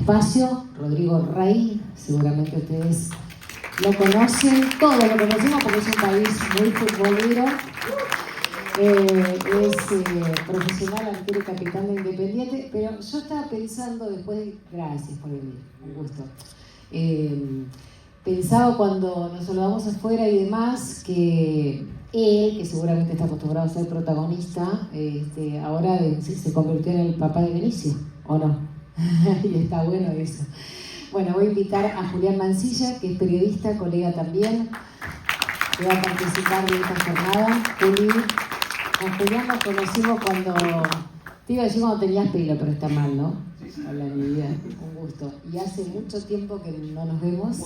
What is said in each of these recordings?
espacio, Rodrigo Rey, seguramente ustedes lo conocen, todos lo conocemos porque es un país muy futbolero. Es profesional, arquero y capitán de Independiente, pero yo estaba pensando después de... Gracias por venir, un gusto. Pensaba cuando nos saludamos afuera y demás que él, que seguramente está acostumbrado a ser protagonista, ahora se convirtió en el papá de Benicio, ¿o no? Y está bueno eso. Bueno, voy a invitar a Julián Mancilla, que es periodista, colega también, que va a participar de esta jornada. Juli, a Julián nos conocimos cuando, te iba a decir cuando tenías pelo, pero está mal, ¿no? Hola, mi vida, un gusto. Y hace mucho tiempo que no nos vemos.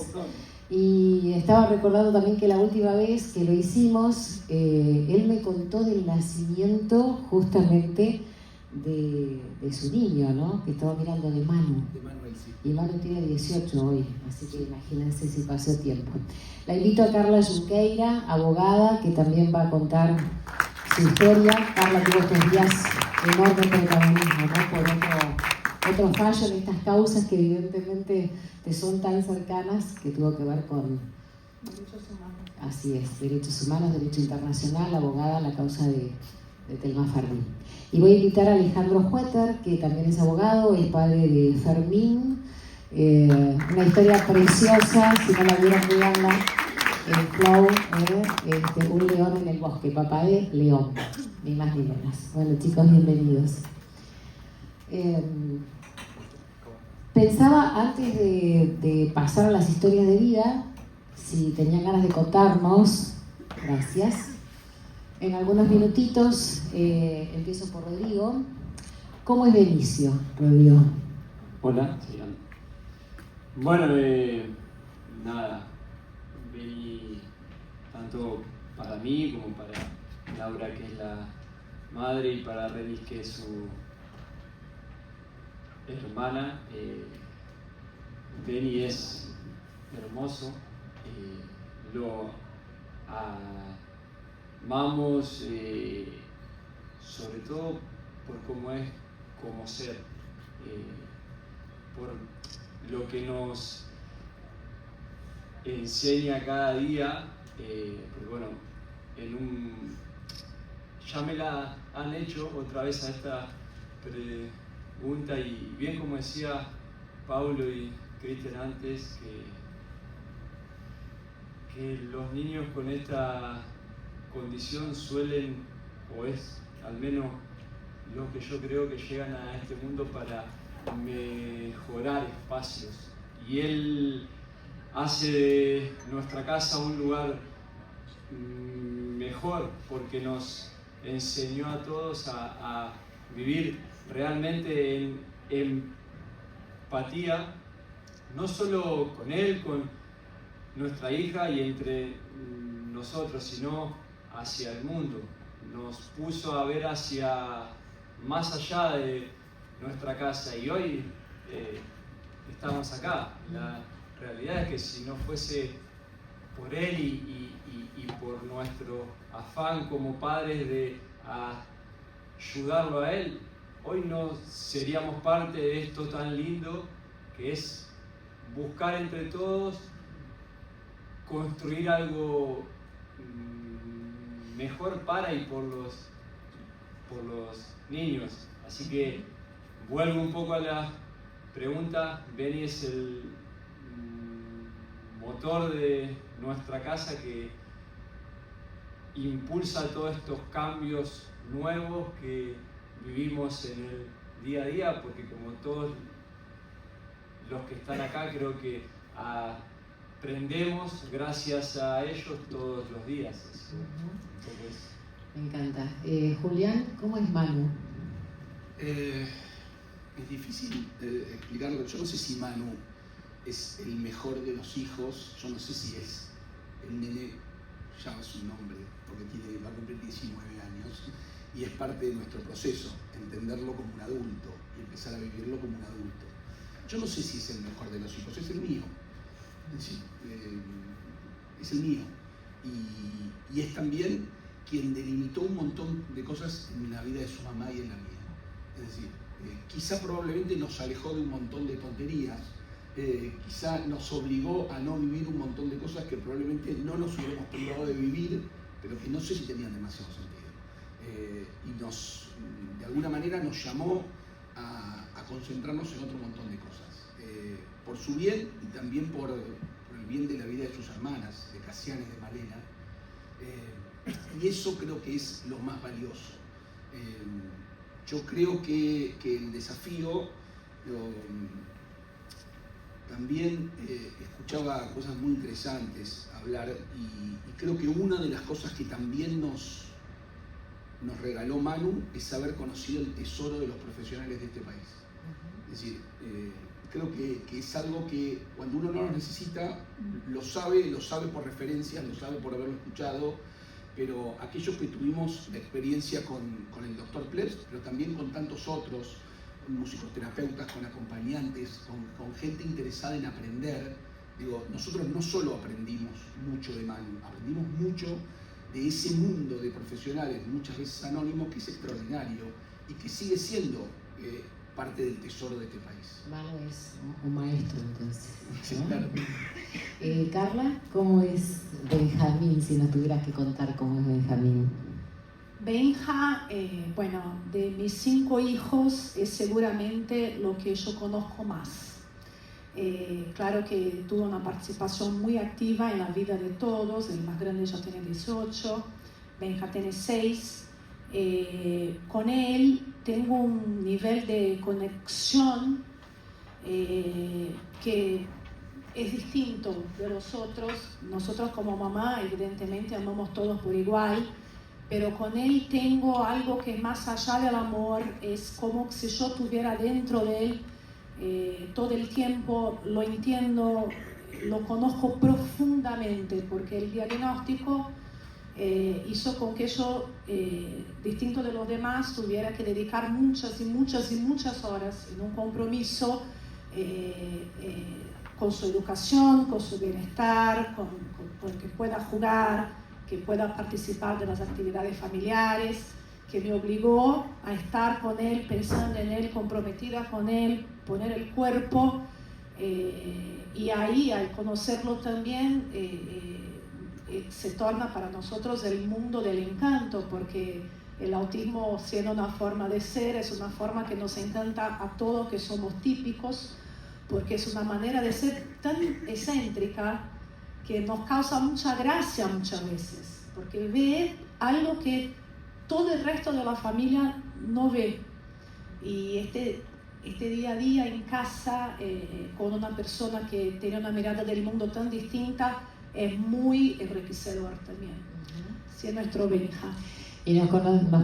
Y estaba recordando también que la última vez que lo hicimos, él me contó del nacimiento justamente de su niño, ¿no? Que estaba mirando de Manu. De Manuel, sí. Y Manu tiene 18 hoy, así que imagínense si pasó tiempo. La invito a Carla Junqueira, abogada, que también va a contar su historia. Carla tuvo estos días enorme protagonismo, ¿no? Por otro fallo en estas causas que evidentemente te son tan cercanas, que tuvo que ver con derechos humanos. Así es, derechos humanos, derecho internacional, abogada, la causa de Telma Fardín. Y voy a invitar a Alejandro Hueter, que también es abogado, es padre de Fermín. Una historia preciosa, si no la vieron, véanla. El Flow, un león en el bosque, papá de león, ni más ni menos. Bueno, chicos, bienvenidos. Pensaba antes de pasar a las historias de vida, si tenían ganas de contarnos, gracias, en algunos minutitos. Empiezo por Rodrigo. ¿Cómo es Benicio, Rodrigo? Hola, sí. Bueno, nada, Beni, tanto para mí como para Laura, que es la madre, y para Renis, que es su hermana. Beni es hermoso, lo amamos, sobre todo por cómo es como ser, por lo que nos enseña cada día, porque bueno, ya me la han hecho otra vez a esta pregunta, y bien como decía Paulo y Cristian antes, que los niños con esta condición suelen, o es al menos lo que yo creo, que llegan a este mundo para mejorar espacios, y él hace de nuestra casa un lugar mejor, porque nos enseñó a todos a vivir realmente en empatía, no solo con él, con nuestra hija y entre nosotros, sino hacia el mundo. Nos puso a ver hacia más allá de nuestra casa, y hoy estamos acá. La realidad es que si no fuese por él y por nuestro afán como padres de ayudarlo a él, hoy no seríamos parte de esto tan lindo que es buscar entre todos construir algo mejor para y por los niños. Así que vuelvo un poco a la pregunta. Beni es el motor de nuestra casa, que impulsa todos estos cambios nuevos que vivimos en el día a día, porque como todos los que están acá, creo que aprendemos gracias a ellos todos los días. Me encanta. Julián, ¿cómo es Manu? Es difícil explicarlo. Yo no sé si Manu es el mejor de los hijos. Yo no sé si es el nene, ya es un nombre, porque va a cumplir 19 años, y es parte de nuestro proceso, entenderlo como un adulto y empezar a vivirlo como un adulto. Yo no sé si es el mejor de los hijos, es el mío. Es el mío. Y es también quien delimitó un montón de cosas en la vida de su mamá y en la mía. Es decir, Quizá probablemente nos alejó de un montón de tonterías, quizá nos obligó a no vivir un montón de cosas que probablemente no nos hubiéramos privado de vivir, pero que no sé si tenían demasiado sentido. Y de alguna manera nos llamó a concentrarnos en otro montón de cosas. Por su bien y también por el bien de la vida de sus hermanas, de Casiana y de Malena. Y eso creo que es lo más valioso. Yo creo que el desafío, también escuchaba cosas muy interesantes hablar y creo que una de las cosas que también nos regaló Manu es haber conocido el tesoro de los profesionales de este país. Es decir, creo que es algo que cuando uno no lo necesita, lo sabe por referencias, lo sabe por haberlo escuchado, pero aquellos que tuvimos la experiencia con el doctor Plebs, pero también con tantos otros, con musicoterapeutas, con acompañantes, con gente interesada en aprender, digo, nosotros no solo aprendimos mucho de Manu, aprendimos mucho de ese mundo de profesionales, muchas veces anónimos, que es extraordinario y que sigue siendo parte del tesoro de este país. Manu es un maestro, entonces, ¿no? Sí, claro. Carla, ¿cómo es Benjamín, si nos tuvieras que contar cómo es Benjamín? Benja, bueno, de mis 5 hijos es seguramente lo que yo conozco más. Claro que tuvo una participación muy activa en la vida de todos. El más grande ya tiene 18, Benja tiene 6. Con él tengo un nivel de conexión que es distinto de los otros. Nosotros como mamá evidentemente amamos todos por igual, pero con él tengo algo que más allá del amor, es como si yo estuviera dentro de él todo el tiempo, lo entiendo, lo conozco profundamente, porque el diagnóstico hizo con que yo, distinto de los demás, tuviera que dedicar muchas y muchas y muchas horas en un compromiso con su educación, con su bienestar, con que pueda jugar, que pueda participar de las actividades familiares, que me obligó a estar con él, pensando en él, comprometida con él, poner el cuerpo, y ahí, al conocerlo también, se torna para nosotros el mundo del encanto, porque el autismo, siendo una forma de ser, es una forma que nos encanta a todos que somos típicos, porque es una manera de ser tan excéntrica que nos causa mucha gracia muchas veces, porque ve algo que todo el resto de la familia no ve. Y este día a día en casa, con una persona que tiene una mirada del mundo tan distinta, es muy enriquecedor también. Sí, es nuestro Benja. Y nos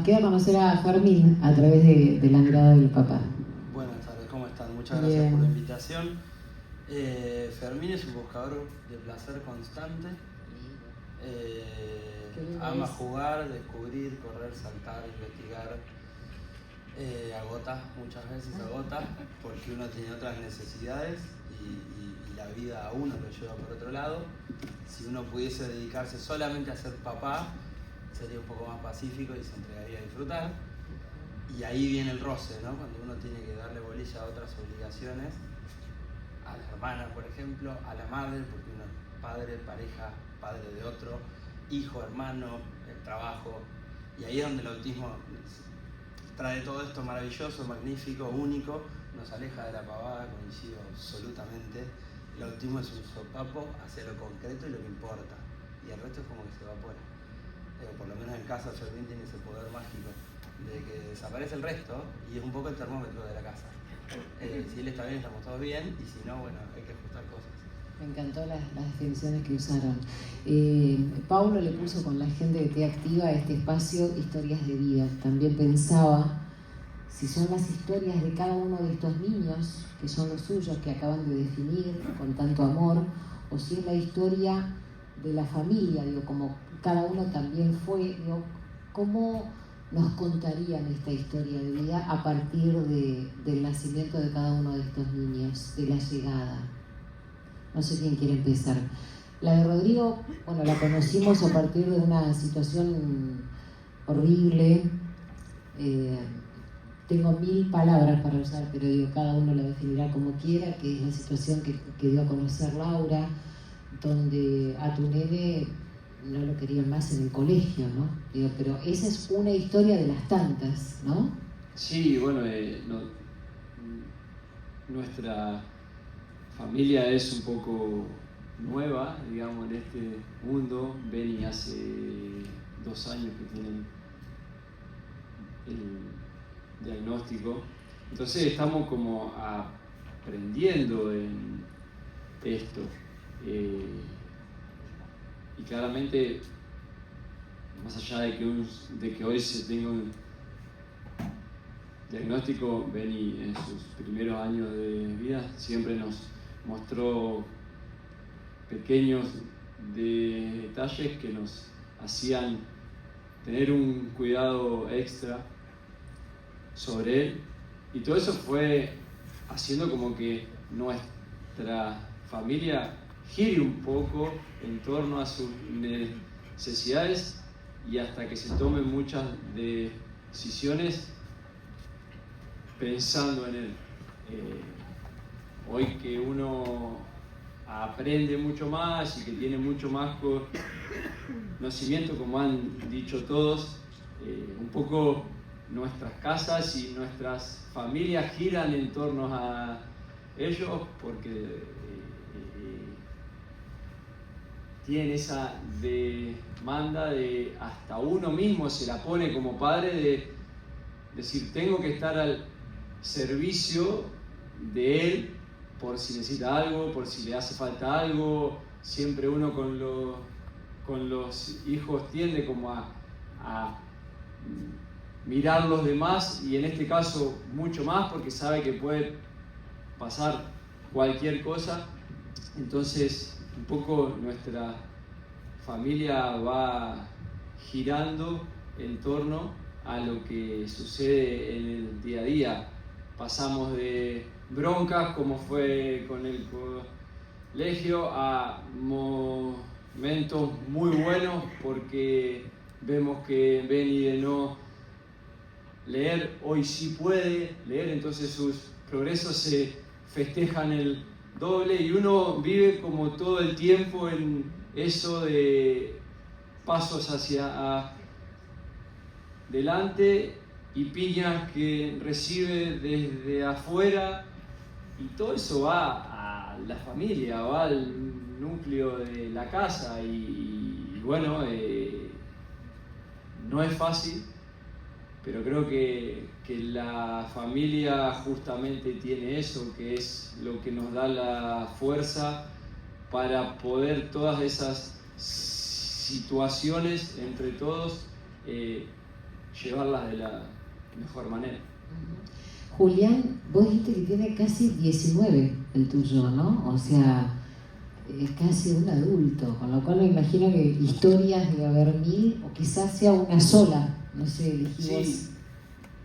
queda conocer a Fermín a través de la mirada del papá. Buenas tardes, ¿cómo están? Muchas gracias por la invitación. Fermín es un buscador de placer constante. Ama jugar, descubrir, correr, saltar, investigar. Agota, muchas veces agota, porque uno tiene otras necesidades y la vida a uno lo lleva por otro lado. Si uno pudiese dedicarse solamente a ser papá, sería un poco más pacífico y se entregaría a disfrutar. Y ahí viene el roce, ¿no? Cuando uno tiene que darle bolilla a otras obligaciones, a la hermana, por ejemplo, a la madre, porque uno es padre, pareja, padre de otro, hijo, hermano, el trabajo. Y ahí es donde el autismo trae todo esto maravilloso, magnífico, único, nos aleja de la pavada, coincido absolutamente. El autismo es un sopapo hacia lo concreto y lo que importa, y el resto es como que se evapora. Por lo menos en casa Fermín tiene ese poder mágico de que desaparece el resto y es un poco el termómetro de la casa. Si él está bien, estamos todos bien, y si no, bueno, hay que ajustar cosas. Me encantó las definiciones que usaron. Paulo le puso con la gente de Te Activa a este espacio historias de vida. También pensaba si son las historias de cada uno de estos niños, que son los suyos, que acaban de definir con tanto amor, o si es la historia de la familia, digo, como cada uno también fue, digo, ¿cómo nos contarían esta historia de vida a partir del nacimiento de cada uno de estos niños, de la llegada? No sé quién quiere empezar. La de Rodrigo, bueno, la conocimos a partir de una situación horrible, tengo 1000 palabras para usar, pero digo, cada uno la definirá como quiera, que es la situación que dio a conocer Laura, donde a tu nene no lo querían más en el colegio, ¿no? Digo, pero esa es una historia de las tantas, ¿no? Sí, bueno, nuestra familia es un poco nueva, digamos, en este mundo. Benny hace 2 años que tienen el diagnóstico. Entonces estamos como aprendiendo en esto. Y claramente, más allá de que hoy se tenga un diagnóstico, Benny en sus primeros años de vida siempre nos mostró pequeños detalles que nos hacían tener un cuidado extra sobre él, y todo eso fue haciendo como que nuestra familia gire un poco en torno a sus necesidades, y hasta que se tomen muchas decisiones pensando en él. Hoy que uno aprende mucho más y que tiene mucho más conocimiento, como han dicho todos, un poco nuestras casas y nuestras familias giran en torno a ellos, porque tienen esa demanda de hasta uno mismo se la pone como padre, de decir, tengo que estar al servicio de él por si necesita algo, por si le hace falta algo. Siempre uno con los hijos tiende como a mirar los demás, y en este caso mucho más porque sabe que puede pasar cualquier cosa. Entonces un poco nuestra familia va girando en torno a lo que sucede en el día a día. Pasamos de broncas, como fue con el colegio, a momentos muy buenos, porque vemos que Benny, de no leer, hoy sí puede leer, entonces sus progresos se festejan el doble, y uno vive como todo el tiempo en eso de pasos hacia adelante y piñas que recibe desde afuera, y todo eso va a la familia, va al núcleo de la casa, y bueno, no es fácil, pero creo que la familia justamente tiene eso, que es lo que nos da la fuerza para poder todas esas situaciones entre todos llevarlas de la mejor manera. Julián, vos dijiste que tiene casi 19 el tuyo, ¿no? O sea, es casi un adulto, con lo cual me imagino que historias debe haber 1000, o quizás sea una sola, no sé, elegí vos.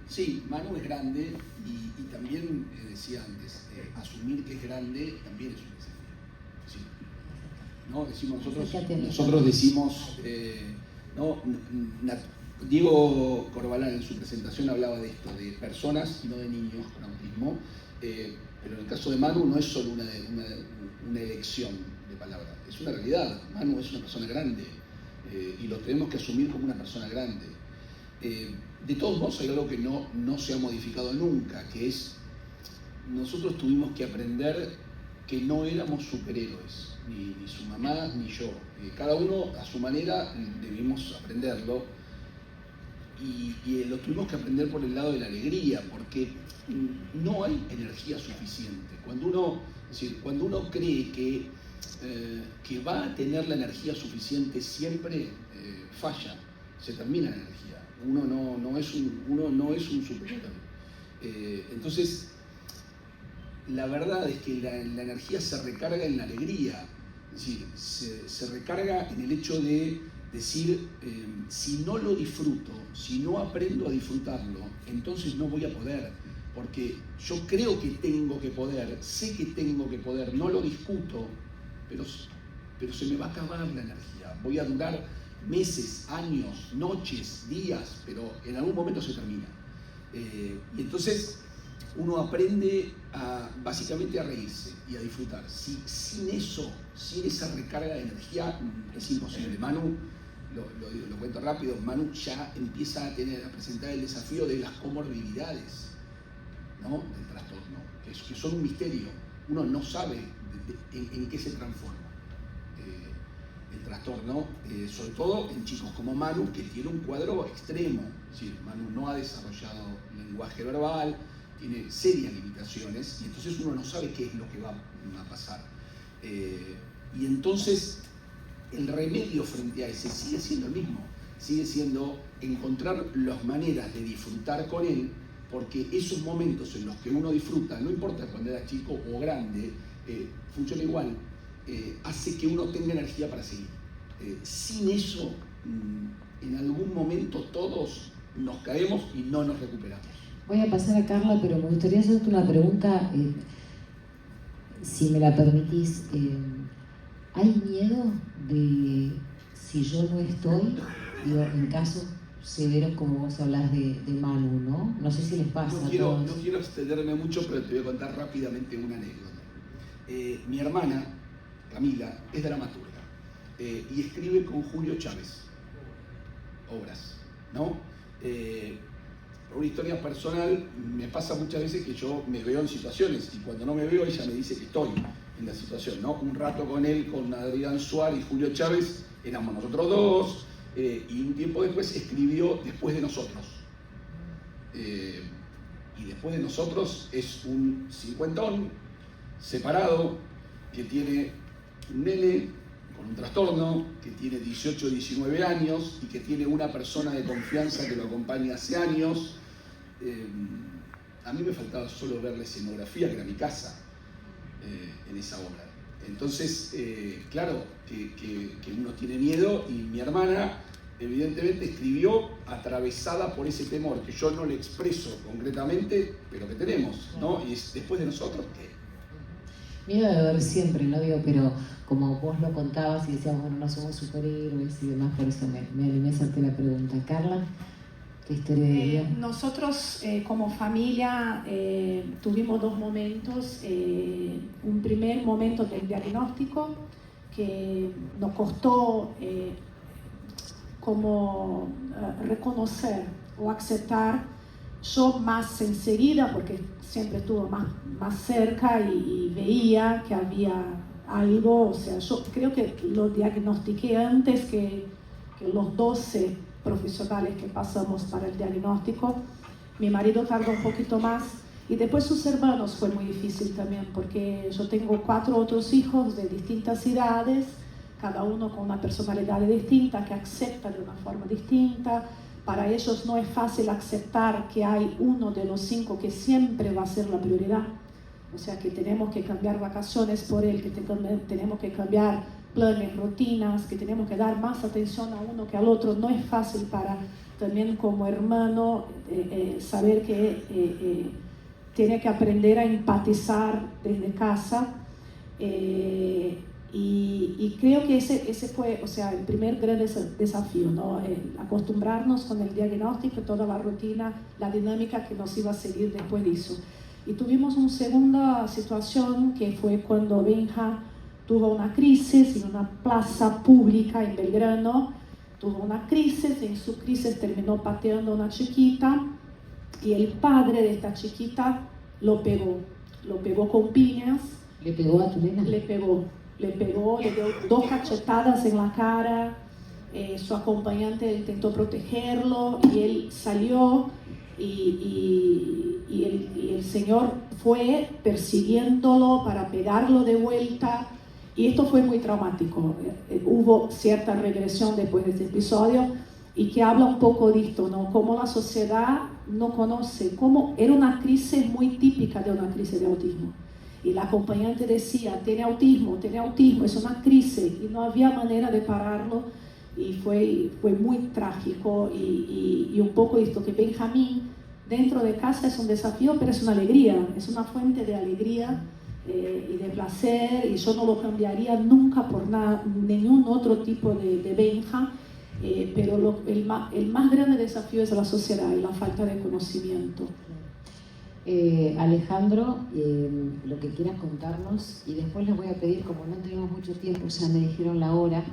Sí, Manu es grande, y también, decía antes, asumir que es grande también es un desafío. Sí. ¿No? Decimos nosotros decimos, Diego Corbalán en su presentación hablaba de esto, de personas y no de niños con autismo, pero en el caso de Manu no es solo una elección de palabra, es una realidad. Manu es una persona grande, y lo tenemos que asumir como una persona grande. De todos modos, hay algo que no se ha modificado nunca, que es, nosotros tuvimos que aprender que no éramos superhéroes, ni su mamá ni yo. Cada uno a su manera debimos aprenderlo, y lo tuvimos que aprender por el lado de la alegría, porque no hay energía suficiente. Cuando uno cree que va a tener la energía suficiente siempre, falla, se termina la energía. Uno no es un superhéroe. Entonces, la verdad es que la energía se recarga en la alegría, es decir, se recarga en el hecho de decir, si no lo disfruto, si no aprendo a disfrutarlo, entonces no voy a poder, porque yo creo que tengo que poder, sé que tengo que poder, no lo discuto, pero se me va a acabar la energía, voy a durar meses, años, noches, días, pero en algún momento se termina. Y entonces uno aprende básicamente a reírse y a disfrutar. Sin eso, sin esa recarga de energía, es imposible. Manu, lo cuento rápido, Manu ya empieza a presentar el desafío de las comorbilidades, ¿no? Del trastorno, que son un misterio. Uno no sabe en qué se transforma el trastorno, sobre todo en chicos como Manu, que tiene un cuadro extremo. Es decir, Manu no ha desarrollado lenguaje verbal, tiene serias limitaciones, y entonces uno no sabe qué es lo que va a pasar. Y entonces el remedio frente a ese sigue siendo el mismo, sigue siendo encontrar las maneras de disfrutar con él, porque esos momentos en los que uno disfruta, no importa cuando era chico o grande, funciona igual, hace que uno tenga energía para seguir. Sin eso, en algún momento todos nos caemos y no nos recuperamos. Voy a pasar a Carla, pero me gustaría hacerte una pregunta, si me la permitís. ¿Hay miedo de si yo no estoy, digo, en casos severos como vos hablás de Manu, ¿no? No sé si les pasa No a todos. No quiero extenderme mucho, pero te voy a contar rápidamente una anécdota. Mi hermana, Camila, es dramaturga y escribe con Julio Chávez obras, ¿no? Por una historia personal, me pasa muchas veces que yo me veo en situaciones y cuando no me veo ella me dice que estoy en la situación, ¿no? Un rato con él, con Adrián Suárez y Julio Chávez, éramos nosotros dos, y un tiempo después escribió Después de Nosotros. Y Después de Nosotros es un cincuentón separado que tiene un nene con un trastorno, que tiene 18 o 19 años y que tiene una persona de confianza que lo acompaña hace años. A mí me faltaba solo ver la escenografía, que era mi casa, en esa obra. Entonces, claro que uno tiene miedo, y mi hermana evidentemente escribió atravesada por ese temor que yo no le expreso concretamente, pero que tenemos, ¿no? Y es Después de Nosotros, ¿qué? Miedo de haber siempre, no digo, pero como vos lo contabas y decíamos, bueno, no somos superhéroes y demás, por eso me animé a hacerte la pregunta. Carla, ¿tu historia de vida? Nosotros como familia tuvimos dos momentos. Un primer momento del diagnóstico que nos costó como reconocer o aceptar. Yo más enseguida, porque siempre estuvo más cerca y veía que había algo, o sea, yo creo que lo diagnostiqué antes que los 12 profesionales que pasamos para el diagnóstico. Mi marido tardó un poquito más, y después sus hermanos fue muy difícil también, porque yo tengo 4 otros hijos de distintas edades, cada uno con una personalidad distinta, que acepta de una forma distinta. Para ellos no es fácil aceptar que hay uno de los 5 que siempre va a ser la prioridad. O sea, que tenemos que cambiar vacaciones por él, que tenemos que cambiar planes, rutinas, que tenemos que dar más atención a uno que al otro. No es fácil para también como hermano saber que tiene que aprender a empatizar desde casa. Y creo que ese fue, o sea, el primer gran desafío, ¿no? Acostumbrarnos con el diagnóstico, toda la rutina, la dinámica que nos iba a seguir después de eso. Y tuvimos una segunda situación que fue cuando Benja tuvo una crisis en una plaza pública en Belgrano. Tuvo una crisis, en su crisis terminó pateando a una chiquita, y el padre de esta chiquita lo pegó con piñas. ¿Le pegó a tu nena? Le pegó, le dio 2 cachetadas en la cara. Su acompañante intentó protegerlo y él salió, y el señor fue persiguiéndolo para pegarlo de vuelta, y esto fue muy traumático. Hubo cierta regresión después de este episodio, y que habla un poco de esto, ¿no? Cómo la sociedad no conoce, cómo era una crisis muy típica de una crisis de autismo. Y la acompañante decía, tiene autismo, es una crisis, y no había manera de pararlo, y fue muy trágico. Y un poco esto, que Benjamín dentro de casa es un desafío, pero es una alegría, es una fuente de alegría y de placer, y yo no lo cambiaría nunca por nada, ningún otro tipo de Benja. pero el más grande desafío es la sociedad y la falta de conocimiento. Alejandro, lo que quieras contarnos, y después les voy a pedir, como no tenemos mucho tiempo, ya me dijeron la hora,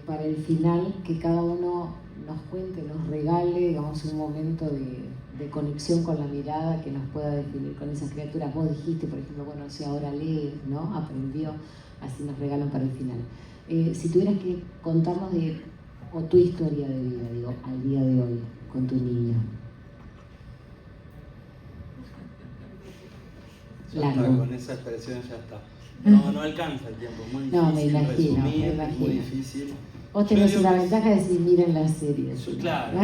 para el final, que cada uno nos cuente, nos regale, digamos, un momento de conexión con la mirada que nos pueda definir con esas criaturas. Vos dijiste, por ejemplo, bueno, si ahora lee, ¿no? Aprendió, así nos regalan para el final. Si tuvieras que contarnos o tu historia de vida, digo, al día de hoy, con tu niño. Ya está, con esa expresión ya está. No alcanza el tiempo, muy difícil. No, me imagino. Muy difícil. Vos tenés una ventaja de decir, miren la serie. Claro,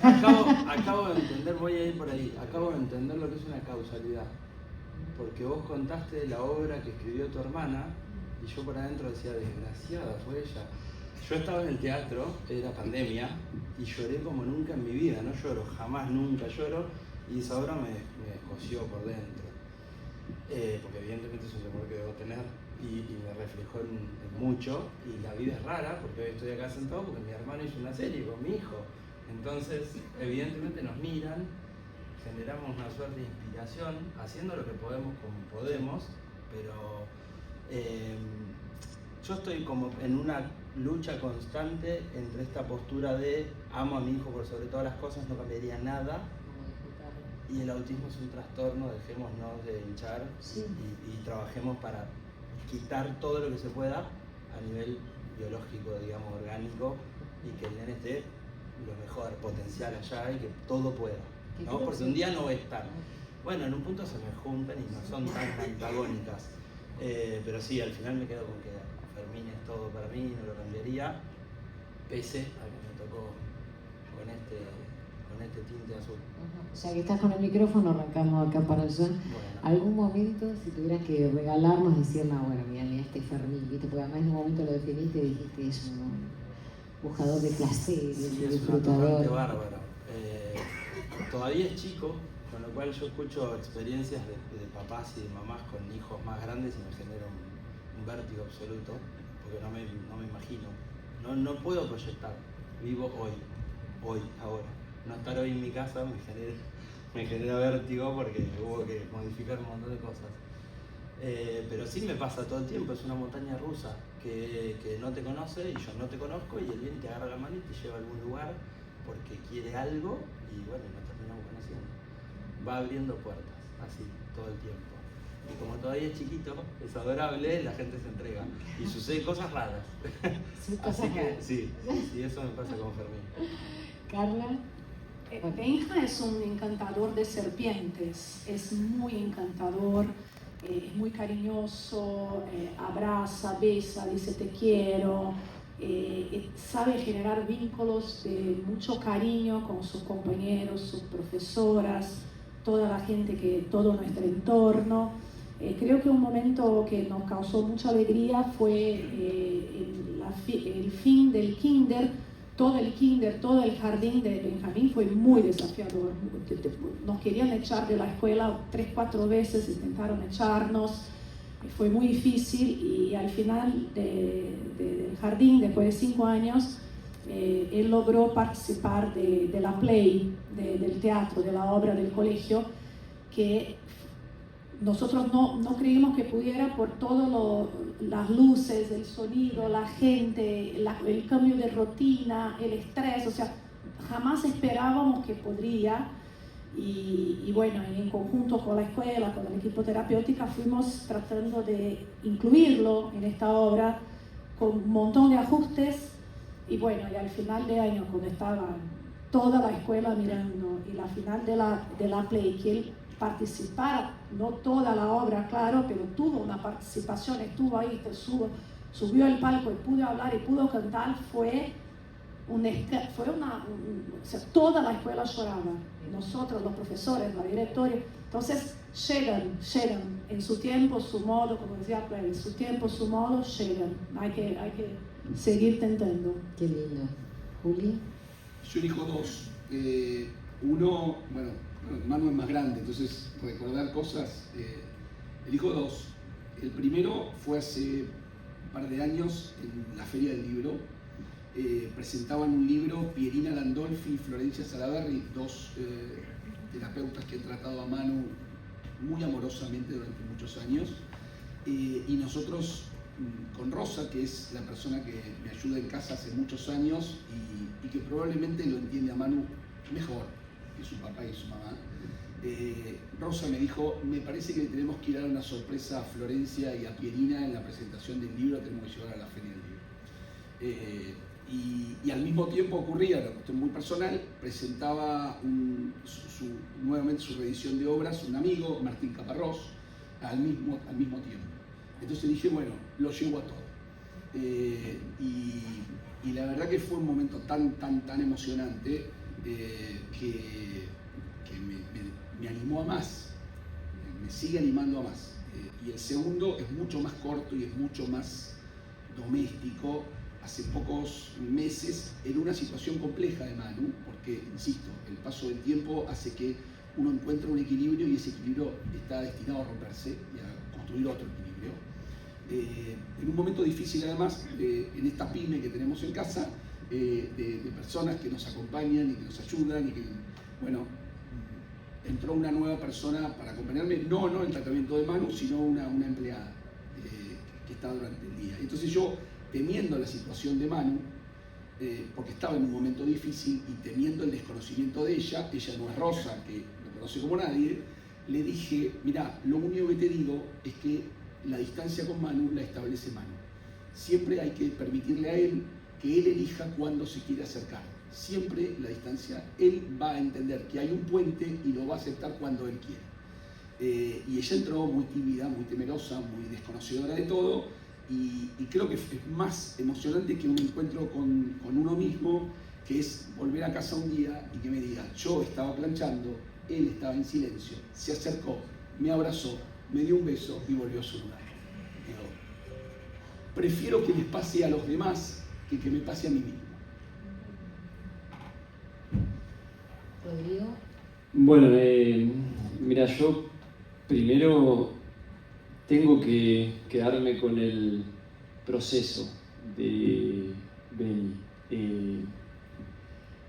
acabo de entender, voy a ir por ahí, acabo de entender lo que es una causalidad. Porque vos contaste la obra que escribió tu hermana y yo por adentro decía, desgraciada fue ella. Yo estaba en el teatro, era pandemia, y lloré como nunca en mi vida. No lloro, jamás, nunca lloro, y esa obra me cosió por dentro. Porque evidentemente es un temor que debo tener y me reflejó en mucho, y la vida es rara porque hoy estoy acá sentado porque mi hermano hizo una serie con mi hijo, entonces evidentemente nos miran, generamos una suerte de inspiración haciendo lo que podemos como podemos, pero yo estoy como en una lucha constante entre esta postura de amo a mi hijo por sobre todas las cosas, no cambiaría nada. Y el autismo es un trastorno, dejémonos de hinchar, sí, y trabajemos para quitar todo lo que se pueda a nivel biológico, digamos, orgánico, y que el nene esté lo mejor potencial allá y que todo pueda, ¿no? Porque un día no va a estar. Bueno, en un punto se me juntan y no son tan antagónicas, pero sí, al final me quedo con que Fermín es todo para mí, no lo cambiaría, pese a que me tocó con este tinte azul. Ya que estás con el micrófono, arrancamos acá para allá. Bueno. ¿Algún momento, si tuvieras que regalarnos, decir, no, bueno, mira, este Fermín, ¿viste? Porque además en un momento lo definiste y dijiste, es un buscador de placer, sí, un disfrutador. Es bárbaro. Todavía es chico, con lo cual yo escucho experiencias de papás y de mamás con hijos más grandes y me genera un vértigo absoluto, porque no me imagino. No puedo proyectar, vivo hoy, ahora. No estar hoy en mi casa me genera vértigo porque hubo que modificar un montón de cosas. Pero sí me pasa todo el tiempo, es una montaña rusa que no te conoce y yo no te conozco, y él viene, te agarra la mano y te lleva a algún lugar porque quiere algo y bueno, nos terminamos conociendo. Va abriendo puertas, así, todo el tiempo. Y como todavía es chiquito, es adorable, la gente se entrega y sucede cosas raras. Así que sí, eso me pasa con Fermín. Carla. Benja es un encantador de serpientes, es muy encantador, es muy cariñoso, abraza, besa, dice te quiero, sabe generar vínculos de mucho cariño con sus compañeros, sus profesoras, toda la gente, todo nuestro entorno. Creo que un momento que nos causó mucha alegría fue el fin del kinder. Todo el jardín de Benjamín fue muy desafiador. Nos querían echar de la escuela 3-4 veces, intentaron echarnos, fue muy difícil, y al final del jardín, después de 5 años, él logró participar de la play, del teatro, de la obra del colegio, que nosotros no creímos que pudiera por todas las luces, el sonido, la gente, el cambio de rutina, el estrés, o sea, jamás esperábamos que podría. Y bueno, en conjunto con la escuela, con el equipo terapéutico, fuimos tratando de incluirlo en esta obra con un montón de ajustes. Y bueno, y al final de año, cuando estaba toda la escuela mirando, y la final de la play, que él participara, no toda la obra, claro, pero tuvo una participación, estuvo ahí, subió al palco y pudo hablar y pudo cantar, o sea, toda la escuela lloraba, nosotros, los profesores, la directora. Entonces llegan en su tiempo, su modo, como decía Claire, en su tiempo, su modo, llegan, hay que seguir tentando. Qué lindo. Juli. Yo elijo 2. Uno, bueno, Manu es más grande, entonces recordar cosas, elijo 2. El primero fue hace un par de años en la Feria del Libro, presentaban un libro, Pierina Landolfi y Florencia Salaberry, dos terapeutas que han tratado a Manu muy amorosamente durante muchos años, y nosotros con Rosa, que es la persona que me ayuda en casa hace muchos años y que probablemente lo entiende a Manu mejor que su papá y su mamá, Rosa me dijo, me parece que tenemos que ir a dar una sorpresa a Florencia y a Pierina en la presentación del libro, tenemos que llevar a la feria del libro. Y al mismo tiempo ocurría una cuestión muy personal, presentaba nuevamente su reedición de obras un amigo, Martín Caparrós, al mismo tiempo. Entonces dije, bueno, lo llevo a todo. Y la verdad que fue un momento tan emocionante que me animó a más, me sigue animando a más. Y el segundo es mucho más corto y es mucho más doméstico. Hace pocos meses, en una situación compleja de Manu, porque, insisto, el paso del tiempo hace que uno encuentre un equilibrio y ese equilibrio está destinado a romperse y a construir otro equilibrio. En un momento difícil, además, en esta pyme que tenemos en casa, de personas que nos acompañan y que nos ayudan y que, bueno, entró una nueva persona para acompañarme, no en el tratamiento de Manu, sino una empleada que está durante el día. Entonces yo, temiendo la situación de Manu, porque estaba en un momento difícil y temiendo el desconocimiento de ella no es Rosa, que lo conoce como nadie, le dije, mirá, lo único que te digo es que la distancia con Manu la establece Manu. Siempre hay que permitirle a él que él elija cuándo se quiere acercar. Siempre la distancia, él va a entender que hay un puente y lo va a aceptar cuando él quiere. Y ella entró muy tímida, muy temerosa, muy desconocedora de todo, y creo que es más emocionante que un encuentro con uno mismo, que es volver a casa un día y que me diga, yo estaba planchando, él estaba en silencio, se acercó, me abrazó, me dio un beso y volvió a su lugar. Digo, prefiero que les pase a los demás que me pase a mí mismo. Rodrigo. Bueno, mira, yo primero tengo que quedarme con el proceso de Beni.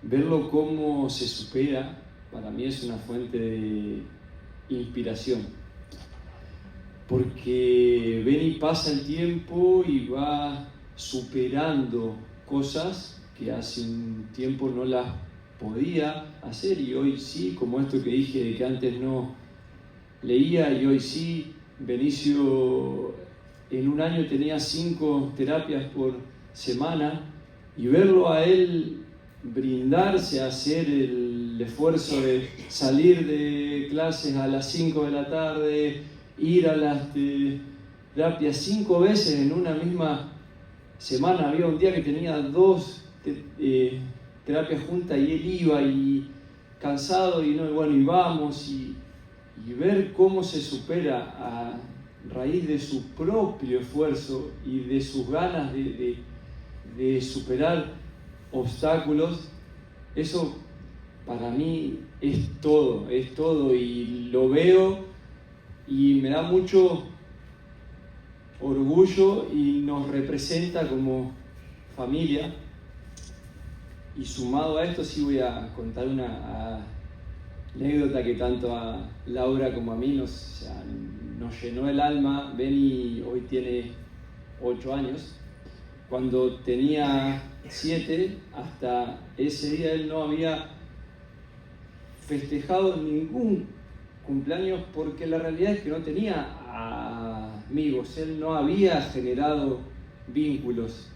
Verlo cómo se supera, para mí es una fuente de inspiración. Porque Beni pasa el tiempo y va superando cosas que hace un tiempo no las podía hacer y hoy sí, como esto que dije de que antes no leía y hoy sí. Benicio en un año tenía 5 terapias por semana y verlo a él brindarse a hacer el esfuerzo de salir de clases a las 5 de la tarde, ir a las terapias 5 veces en una misma semana. Había un día que tenía 2 terapias juntas y él iba y cansado y no, bueno, y vamos y ver cómo se supera a raíz de su propio esfuerzo y de sus ganas de superar obstáculos, eso para mí es todo y lo veo y me da mucho orgullo y nos representa como familia. Y sumado a esto sí voy a contar una anécdota que tanto a Laura como a mí nos llenó el alma. Beni hoy tiene 8 años. Cuando tenía 7, hasta ese día él no había festejado ningún cumpleaños porque la realidad es que no tenía amigos, él no había generado vínculos.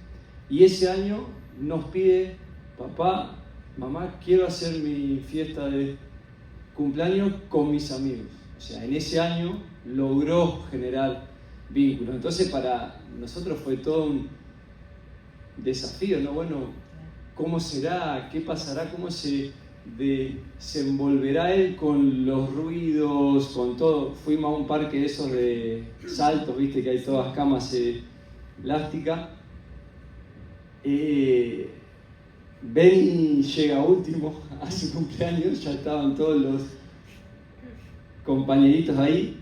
Y ese año nos pide, papá, mamá, quiero hacer mi fiesta de cumpleaños con mis amigos. O sea, en ese año logró generar vínculos. Entonces para nosotros fue todo un desafío, ¿no? Bueno, ¿cómo será? ¿Qué pasará? ¿Cómo se desenvolverá él con los ruidos, con todo? Fuimos a un parque de esos de saltos, viste que hay todas camas elásticas. Beni llega último a su cumpleaños, ya estaban todos los compañeritos ahí,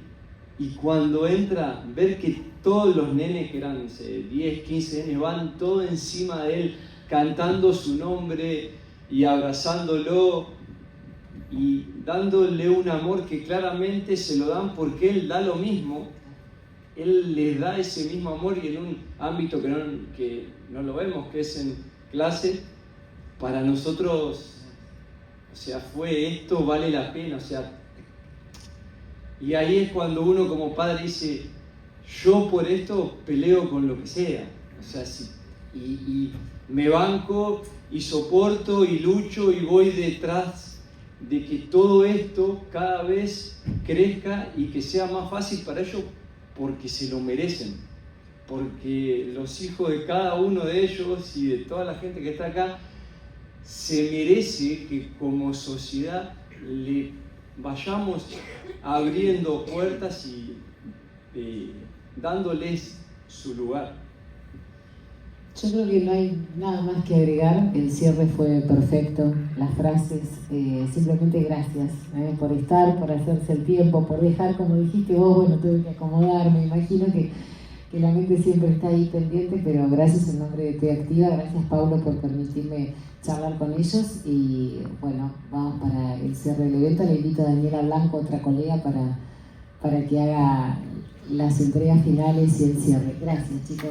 y cuando entra, ver que todos los nenes, que eran 10, 15 nenes, van todo encima de él, cantando su nombre y abrazándolo y dándole un amor que claramente se lo dan porque Él da lo mismo. Él les da ese mismo amor, y en un ámbito que no lo vemos, que es en clase, para nosotros, o sea, esto vale la pena, o sea, y ahí es cuando uno como padre dice, yo por esto peleo con lo que sea, o sea, y me banco y soporto y lucho y voy detrás de que todo esto cada vez crezca y que sea más fácil para ellos, porque se lo merecen, porque los hijos de cada uno de ellos y de toda la gente que está acá se merece que como sociedad le vayamos abriendo puertas y dándoles su lugar. Yo creo que no hay nada más que agregar. El cierre fue perfecto, las frases, simplemente gracias por estar, por hacerse el tiempo, por dejar, como dijiste vos, bueno, tuve que acomodar, me imagino que la mente siempre está ahí pendiente, pero gracias en nombre de Te Activa, gracias Paulo por permitirme charlar con ellos, y bueno, vamos para el cierre del evento. Le invito a Daniela Blanco, otra colega, para que haga las entregas finales y el cierre. Gracias, chicos.